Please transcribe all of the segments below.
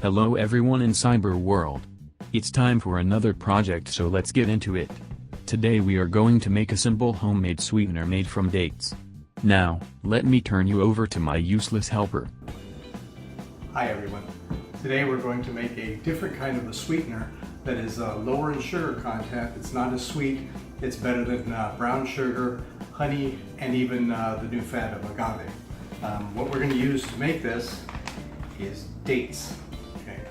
Hello everyone in cyber world. It's time for another project, so let's get into it. Today we are going to make a simple homemade sweetener made from dates. Now, let me turn you over to my useless helper. Hi everyone. Today we're going to make a different kind of a sweetener that is lower in sugar content. It's not as sweet. It's better than brown sugar, honey, and even the new fad of agave. What we're going to use to make this is dates. Okay.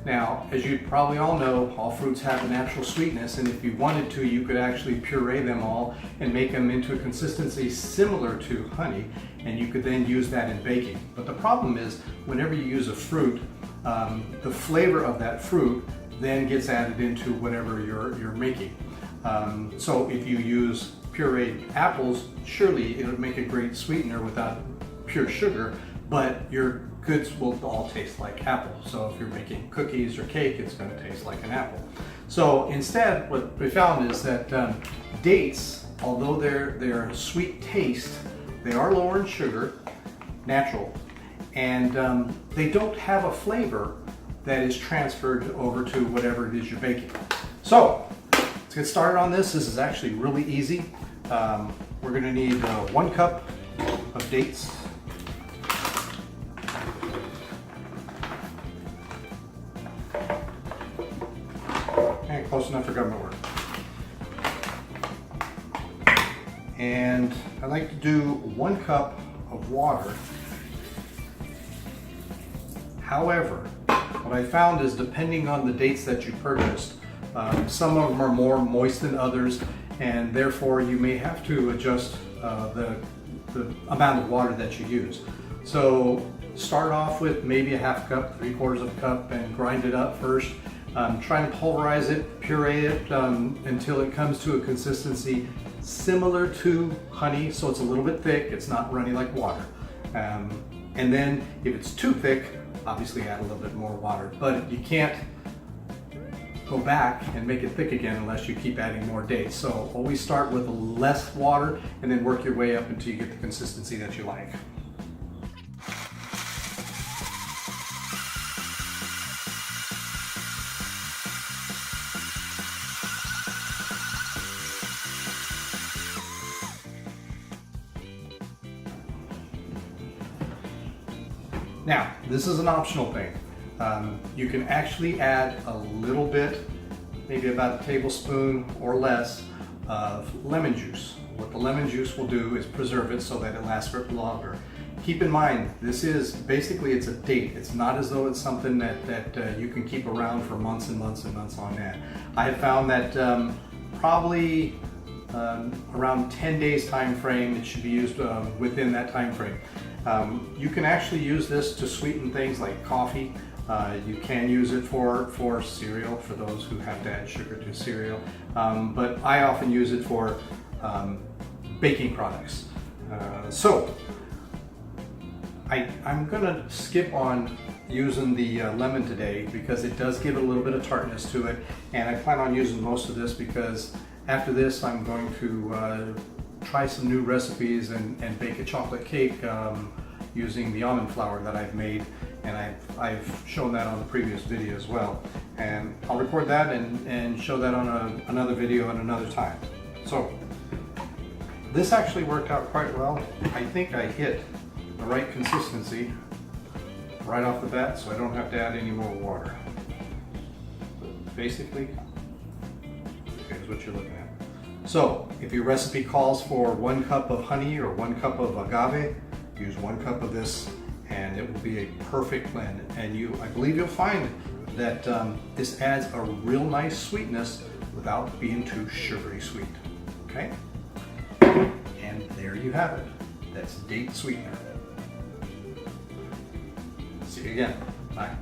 Now, as you probably all know, all fruits have a natural sweetness, and if you wanted to, you could actually puree them all and make them into a consistency similar to honey, and you could then use that in baking. But the problem is, whenever you use a fruit, the flavor of that fruit then gets added into whatever you're making. So if you use pureed apples, surely it'll make a great sweetener without pure sugar, but your goods will all taste like apple. So if you're making cookies or cake, it's going to taste like an apple. So instead, what we found is that dates, although they're a sweet taste, they are lower in sugar, natural, and they don't have a flavor that is transferred over to whatever it is you're baking. So let's get started on this. This is actually really easy. We're going to need 1 cup of dates. Okay, close enough for government work. And I like to do 1 cup of water. However, what I found is, depending on the dates that you purchased, some of them are more moist than others, and therefore you may have to adjust the amount of water that you use. So start off with maybe a 1/2 cup, 3/4 of a cup, and grind it up first. Try and pulverize it, puree it until it comes to a consistency similar to honey, so it's a little bit thick, it's not runny like water. And then if it's too thick, obviously add a little bit more water, but you can't go back and make it thick again unless you keep adding more dates. So always start with less water and then work your way up until you get the consistency that you like. Now, this is an optional thing. You can actually add a little bit, maybe about a tablespoon or less, of lemon juice. What the lemon juice will do is preserve it so that it lasts for longer. Keep in mind, this is basically, it's a date. It's not as though it's something that you can keep around for months and months and months on end. I have found that probably around 10 days time frame, it should be used within that time frame. You can actually use this to sweeten things like coffee. You can use it for cereal, for those who have to add sugar to cereal. But I often use it for baking products. So I'm gonna skip on using the lemon today because it does give a little bit of tartness to it, and I plan on using most of this because after this I'm going to try some new recipes and bake a chocolate cake using the almond flour that I've made, and I've shown that on the previous video as well. And I'll record that and show that on another video at another time. So this actually worked out quite well. I think I hit the right consistency right off the bat, so I don't have to add any more water. But basically, here's what you're looking at. So if your recipe calls for 1 cup of honey or 1 cup of agave, use 1 cup of this and it will be a perfect blend. And I believe you'll find that this adds a real nice sweetness without being too sugary sweet. Okay? And there you have it. That's date sweetener. See you again. Bye.